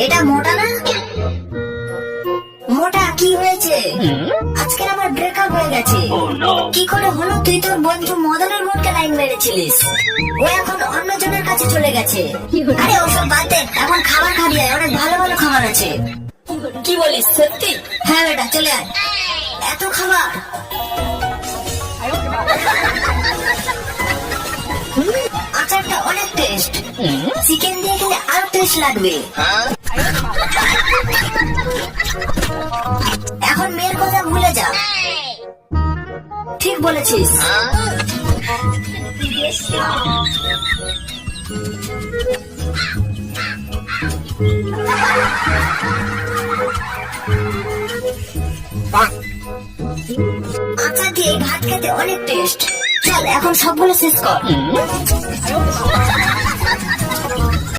এটা মোটা না? মোটা কি হয়েছে? আজকে আমার ব্রেকআপ হয়ে গেছে। কি করে হলো? তুই তোর বন্ধু মদনের বোনকে লাইন মেরেছিলিস, ও এখন অন্যজনের কাছে চলে গেছে। আরে ওসব বাদ দে, এখন খাবার খাবি আয়, অনেক ভালো ভালো খাবার আছে। কি বলিস সত্যি? হ্যাঁ বেটা চলে আয়, এত খাবার। আচারটা অনেক টেস্ট, চিকেন দিয়ে খেলে আরো টেস্ট লাগবে। এখন মেয়ের কথা ভুলে যা। ঠিক বলেছিস। আচার দিয়ে ভাত খেতে অনেক টেস্ট। চল এখন সবগুলো শেষ কর।